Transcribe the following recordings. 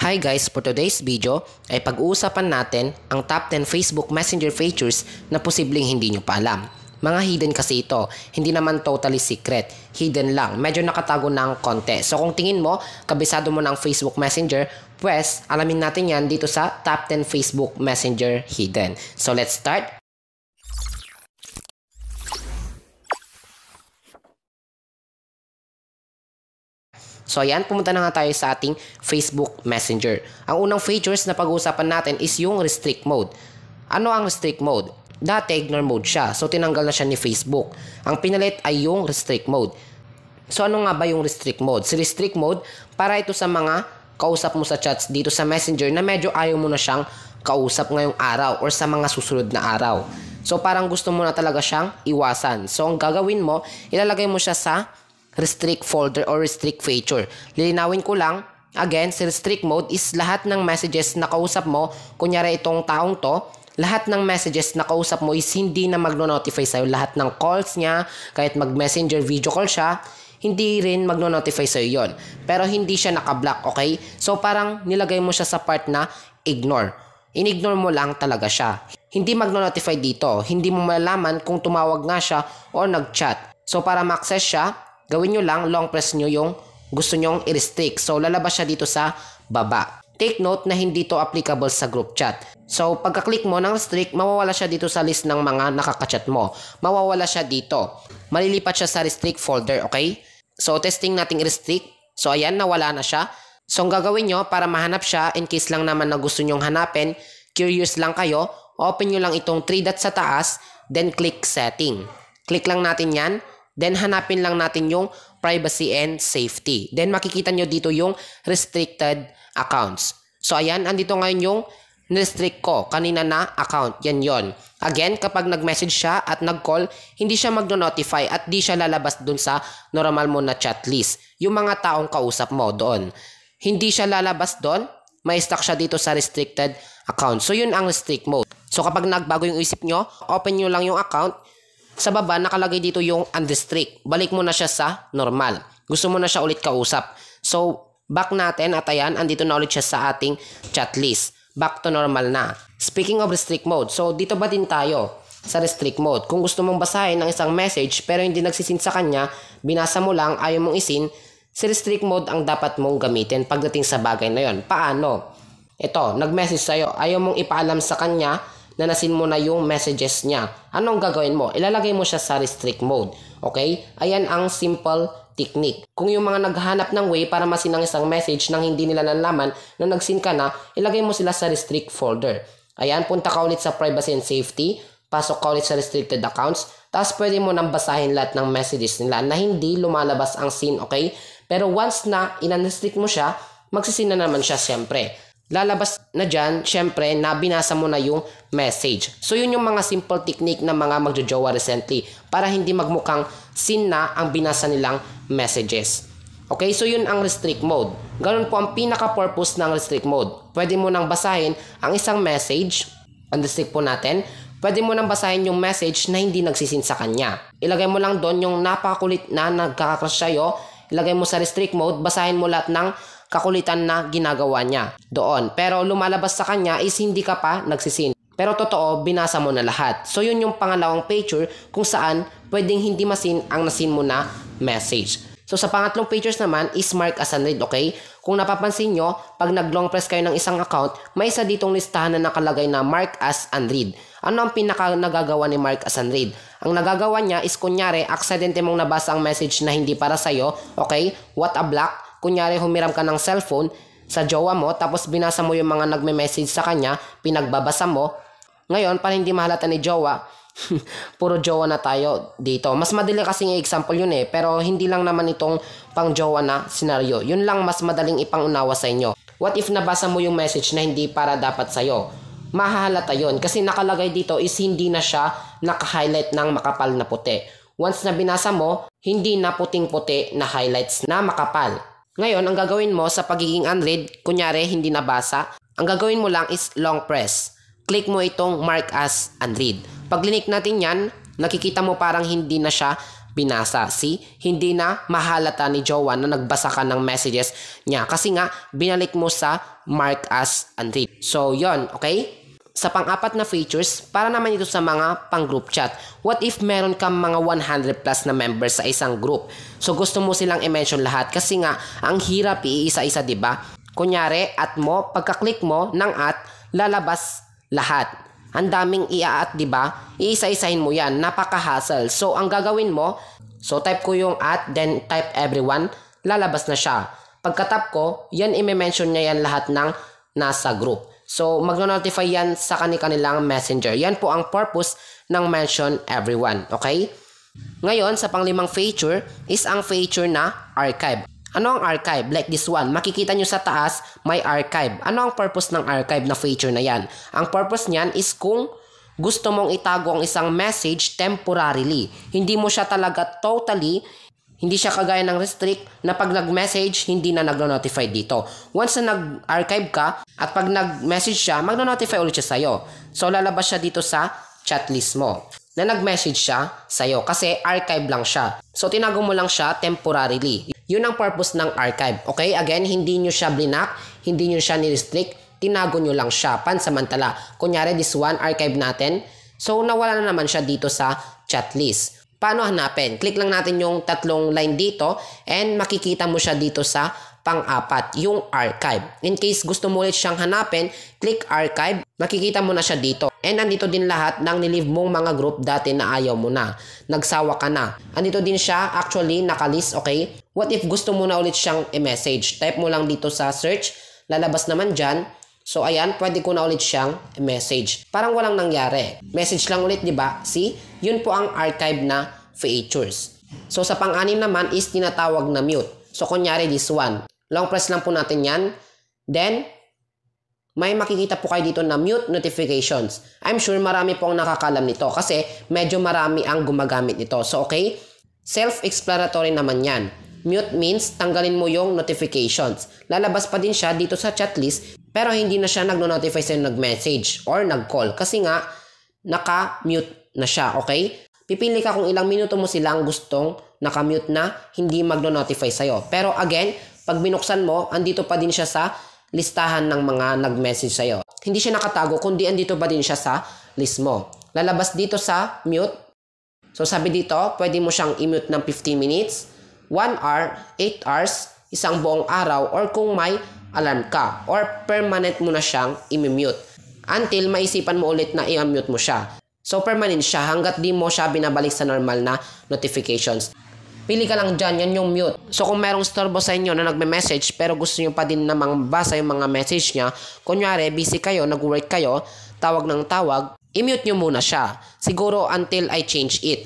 Hi guys, for today's video ay pag-uusapan natin ang top 10 Facebook Messenger features na posibleng hindi nyo pa alam. Mga hidden kasi ito, hindi naman totally secret, hidden lang, medyo nakatago ng konti. So kung tingin mo, kabisado mo ng Facebook Messenger, pues alamin natin yan dito sa top 10 Facebook Messenger hidden. So let's start. So ayan, pumunta na nga tayo sa ating Facebook Messenger. Ang unang features na pag-uusapan natin is yung restrict mode. Ano ang restrict mode? Dati ignore mode siya, so tinanggal na siya ni Facebook. Ang pinalit ay yung restrict mode. So ano nga ba yung restrict mode? Si restrict mode, para ito sa mga kausap mo sa chats dito sa Messenger na medyo ayaw mo na siyang kausap ngayong araw or sa mga susunod na araw. So parang gusto mo na talaga siyang iwasan. So ang gagawin mo, ilalagay mo siya sa restrict folder or restrict feature. Lilinawin ko lang, again, si restrict mode is lahat ng messages na kausap mo, kunyari itong taong to, lahat ng messages na kausap mo is hindi na magno-notify sa'yo. Lahat ng calls niya, kahit mag-messenger video call siya, hindi rin magno-notify sa'yo yon. Pero hindi siya nakablock, okay? So parang nilagay mo siya sa part na ignore. In-ignore mo lang talaga siya. Hindi magno-notify dito. Hindi mo malalaman kung tumawag nga siya or nag-chat. So para ma-access siya, gawin nyo lang, long press nyo yung gusto nyong i-restrict. So, lalabas siya dito sa baba. Take note na hindi to applicable sa group chat. So, pagka-click mo ng restrict, mawawala siya dito sa list ng mga nakaka-chat mo. Mawawala siya dito. Malilipat siya sa restrict folder, okay? So, testing nating i-restrict. So, ayan, nawala na siya. So, ang gagawin nyo para mahanap siya, in case lang naman na gusto nyong hanapin, curious lang kayo, open nyo lang itong 3 dots sa taas, then click setting. Click lang natin yan. Then, hanapin lang natin yung privacy and safety. Then, makikita nyo dito yung restricted accounts. So, ayan, andito ngayon yung restrict ko. Kanina na account. Yan yon. Again, kapag nag-message siya at nag-call, hindi siya mag-notify at di siya lalabas dun sa normal mo na chat list. Yung mga taong kausap mo doon. Hindi siya lalabas doon. May stuck siya dito sa restricted account. So, yun ang restrict mode. So, kapag nagbago yung isip nyo, open nyo lang yung account. Sa baba, nakalagay dito yung unrestrict. Balik mo na siya sa normal. Gusto mo na siya ulit kausap. So, back natin at ayan, andito na ulit siya sa ating chat list. Back to normal na. Speaking of restrict mode, so dito ba din tayo sa restrict mode? Kung gusto mong basahin ng isang message pero hindi nagsisin sa kanya, binasa mo lang, ayaw mong isin, si restrict mode ang dapat mong gamitin pagdating sa bagay na yon. Paano? Ito, nag-message sa'yo, ayaw mong ipaalam sa kanya na nasin mo na yung messages niya. Anong gagawin mo? Ilalagay mo siya sa restrict mode. Okay? Ayan ang simple technique. Kung yung mga naghahanap ng way para masin ang isang message nang hindi nila nalaman na nagsin ka na, ilagay mo sila sa restrict folder. Ayan, punta ka ulit sa privacy and safety, pasok ka ulit sa restricted accounts, tapos pwede mo nang basahin lahat ng messages nila na hindi lumalabas ang scene, okay? Pero once na in-unrestrict mo siya, magsisin na naman siya siyempre. Lalabas na dyan, syempre, na binasa mo na yung message. So, yun yung mga simple technique ng mga magjojowa recently para hindi magmukhang sin na ang binasa nilang messages. Okay, so yun ang restrict mode. Ganun po ang pinaka-purpose ng restrict mode. Pwede mo nang basahin ang isang message, unrestrict po natin, pwede mo nang basahin yung message na hindi nagsisin sa kanya. Ilagay mo lang doon yung napakakulit na nagkakrush sa'yo, ilagay mo sa restrict mode, basahin mo lahat ng kakulitan na ginagawa niya doon. Pero lumalabas sa kanya is hindi ka pa nagsisin. Pero totoo, binasa mo na lahat. So yun yung pangalawang feature kung saan pwedeng hindi masin ang nasin mo na message. So sa pangatlong features naman is mark as unread, okay? Kung napapansin nyo, pag nag-long press kayo ng isang account, may isa ditong listahan na nakalagay na mark as unread. Ano ang pinaka nagagawa ni mark as unread? Ang nagagawa niya is kunyari, aksidente mong nabasa ang message na hindi para sa'yo, okay? What a block. Kunyari, humiram ka ng cellphone sa jowa mo, tapos binasa mo yung mga nagme-message sa kanya, pinagbabasa mo. Ngayon, para hindi mahalata ni jowa, puro jowa na tayo dito. Mas madali kasing example yun eh, pero hindi lang naman itong pang jowa na scenario. Yun lang mas madaling ipangunawa sa inyo. What if nabasa mo yung message na hindi para dapat sa'yo? Mahahalata yun, kasi nakalagay dito is hindi na siya naka-highlight ng makapal na puti. Once na binasa mo, hindi na puting-puti na highlights na makapal. Ngayon, ang gagawin mo sa pagiging unread, kunyari hindi nabasa, ang gagawin mo lang is long press. Click mo itong mark as unread. Pag linik natin yan, nakikita mo parang hindi na siya binasa. See, hindi na mahalata ni Joanne na nagbasa ka ng messages niya kasi nga binalik mo sa mark as unread. So yon, okay? Sa pang-apat na features, para naman ito sa mga pang-group chat. What if meron kang mga 100 plus na members sa isang group? So gusto mo silang i-mention lahat kasi nga ang hirap iisa-isa, 'di ba? Kunyari, at mo, pagka-click mo ng at, lalabas lahat. Ang daming i-at, 'di ba? Iisa-isahin mo 'yan, napaka-hassle. So ang gagawin mo, so type ko yung at, then type everyone, lalabas na siya. Pagka-tap ko, yan i-mention niya yan lahat ng nasa group. So, mag-notify yan sa kanilang messenger. Yan po ang purpose ng mention everyone. Okay? Ngayon, sa panglimang feature is ang feature na archive. Ano ang archive? Like this one. Makikita nyo sa taas, may archive. Ano ang purpose ng archive na feature na yan? Ang purpose niyan is kung gusto mong itago ang isang message temporarily. Hindi mo siya talaga totally. Hindi siya kagaya ng restrict na pag nag-message, hindi na nagno-notify dito. Once na nag-archive ka, at pag nag-message siya, magno-notify ulit siya sa'yo. So, lalabas siya dito sa chat list mo na nag-message siya sa'yo kasi archive lang siya. So, tinago mo lang siya temporarily. Yun ang purpose ng archive. Okay? Again, hindi nyo siya blinak, hindi nyo siya ni-restrict, tinago nyo lang siya pansamantala. Kunyari, this one, archive natin. So, nawala na naman siya dito sa chat list. Paano hanapin? Click lang natin yung tatlong line dito and makikita mo siya dito sa pang-apat, yung archive. In case gusto mo ulit siyang hanapin, click archive, makikita mo na siya dito. And andito din lahat ng nilive mong mga group dati na ayaw mo na. Nagsawa ka na. Andito din siya, actually, nakalist, okay? What if gusto mo na ulit siyang i-message? Type mo lang dito sa search, lalabas naman dyan. So, ayan, pwede ko na ulit siyang message. Parang walang nangyari. Message lang ulit, di ba? See? Yun po ang archive na features. So, sa pang-anim naman is tinatawag na mute. So, kunyari this one. Long press lang po natin yan. Then, may makikita po kayo dito na mute notifications. I'm sure marami po ang nakakalam nito kasi medyo marami ang gumagamit nito. So, okay? Self-explanatory naman yan. Mute means tanggalin mo yung notifications. Lalabas pa din siya dito sa chat list pero hindi na siya nagno-notify sa'yo nag-message or nag-call kasi nga naka-mute na siya, okay? Pipili ka kung ilang minuto mo silang gustong naka-mute na hindi magno-notify sa'yo. Pero again, pag binuksan mo, andito pa din siya sa listahan ng mga nag-message sa'yo. Hindi siya nakatago kundi andito pa din siya sa list mo. Lalabas dito sa mute. So sabi dito, pwede mo siyang i-mute ng 15 minutes, 1 hour, 8 hours, isang buong araw, or kung may alarm ka, or permanent mo na siyang i-mute until maisipan mo ulit na i-mute mo siya. So permanent siya hanggat di mo siya binabalik sa normal na notifications. Pili ka lang dyan, yan yung mute. So kung merong storbo sa inyo na nagme-message pero gusto nyo pa din namang basa yung mga message niya, kunyari busy kayo, nag-work kayo, tawag ng tawag, i-mute nyo muna siya. Siguro until I change it.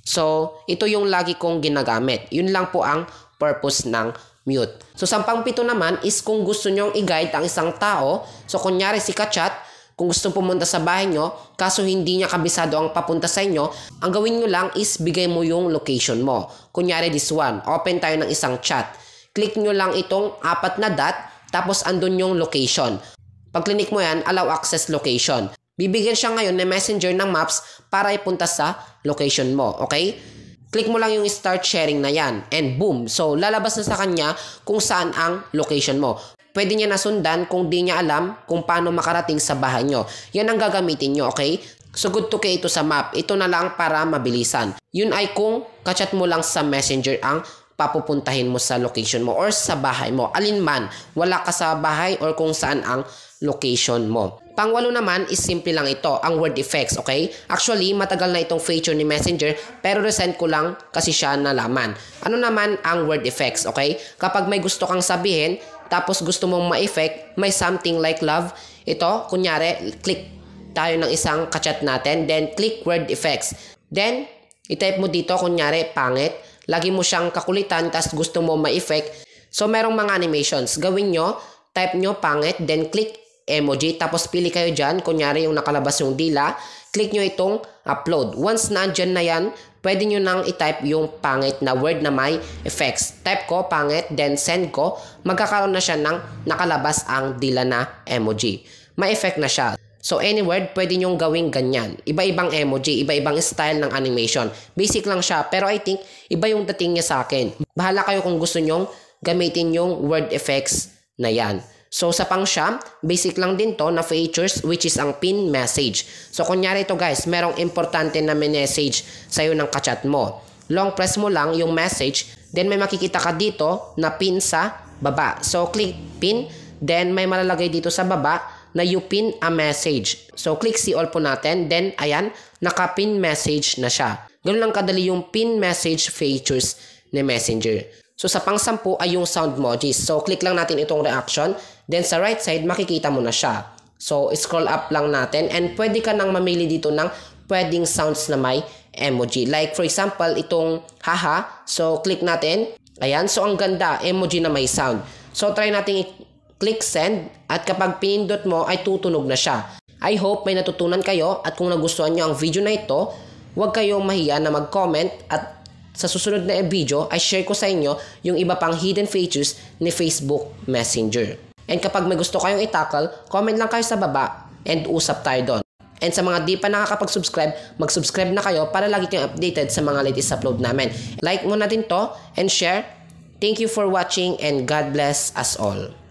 So ito yung lagi kong ginagamit. Yun lang po ang purpose ng mute. So sa pang-pito naman is kung gusto nyong i-guide ang isang tao. So kunyari si Kachat, kung gusto pumunta sa bahay nyo, kaso hindi niya kabisado ang papunta sa inyo, ang gawin nyo lang is bigay mo yung location mo. Kunyari this one, open tayo ng isang chat. Click nyo lang itong 4 na dot, tapos andun yung location. Pag click mo yan, allow access location. Bibigyan siya ngayon ng messenger ng maps para ipunta sa location mo, okay? Click mo lang yung start sharing na yan and boom. So lalabas na sa kanya kung saan ang location mo. Pwede niya nasundan kung di niya alam kung paano makarating sa bahay nyo. Yan ang gagamitin nyo, okay? So good to kay ito sa map. Ito na lang para mabilisan. Yun ay kung kachat mo lang sa messenger ang papupuntahin mo sa location mo or sa bahay mo. Alin man, wala ka sa bahay or kung saan ang location mo. Pangwalo naman is simple lang ito, ang word effects, okay? Actually, matagal na itong feature ni Messenger pero recent ko lang kasi siya nalaman. Ano naman ang word effects, okay? Kapag may gusto kang sabihin, tapos gusto mong ma-effect, may something like love. Ito, kunyari, click tayo ng isang kachat natin, then click word effects. Then, i-type mo dito, kunyari, pangit. Lagi mo siyang kakulitan, tapos gusto mo ma-effect. So, merong mga animations. Gawin nyo, type nyo pangit, then click emoji. Tapos, pili kayo dyan. Kunyari, yung nakalabas yung dila. Click nyo itong upload. Once na dyan na yan, pwede nyo nang i-type yung pangit na word na may effects. Type ko, pangit, then send ko. Magkakaroon na siya ng nakalabas ang dila na emoji. May effect na siya. So any word, pwede nyong gawing ganyan. Iba-ibang emoji, iba-ibang style ng animation. Basic lang siya, pero I think iba yung dating niya sa akin. Bahala kayo kung gusto nyong gamitin yung word effects na yan. So sa pang siya, basic lang din to na features which is ang pin message. So kunyari ito guys, merong importante na message sa'yo ng kachat mo. Long press mo lang yung message, then may makikita ka dito na pin sa baba. So click pin, then may malalagay dito sa baba na you pin a message. So click see all po natin, then ayan, naka-pin message na siya. Ganun lang kadali yung pin message features ni Messenger. So sa pang-10 ay yung sound emojis. So click lang natin itong reaction, then sa right side makikita mo na siya. So scroll up lang natin and pwede ka nang mamili dito ng pwedeng sounds na may emoji. Like for example, itong haha. So click natin. Ayan, so ang ganda, emoji na may sound. So try natin click send at kapag pinindot mo ay tutunog na siya. I hope may natutunan kayo at kung nagustuhan nyo ang video na ito, huwag kayong mahiya na mag-comment at sa susunod na video ay share ko sa inyo yung iba pang hidden features ni Facebook Messenger. And kapag may gusto kayong i-tackle, comment lang kayo sa baba and usap tayo doon. And sa mga di pa nakakapag-subscribe, mag-subscribe na kayo para lagi kayong updated sa mga latest upload namin. Like mo na din to and share. Thank you for watching and God bless us all.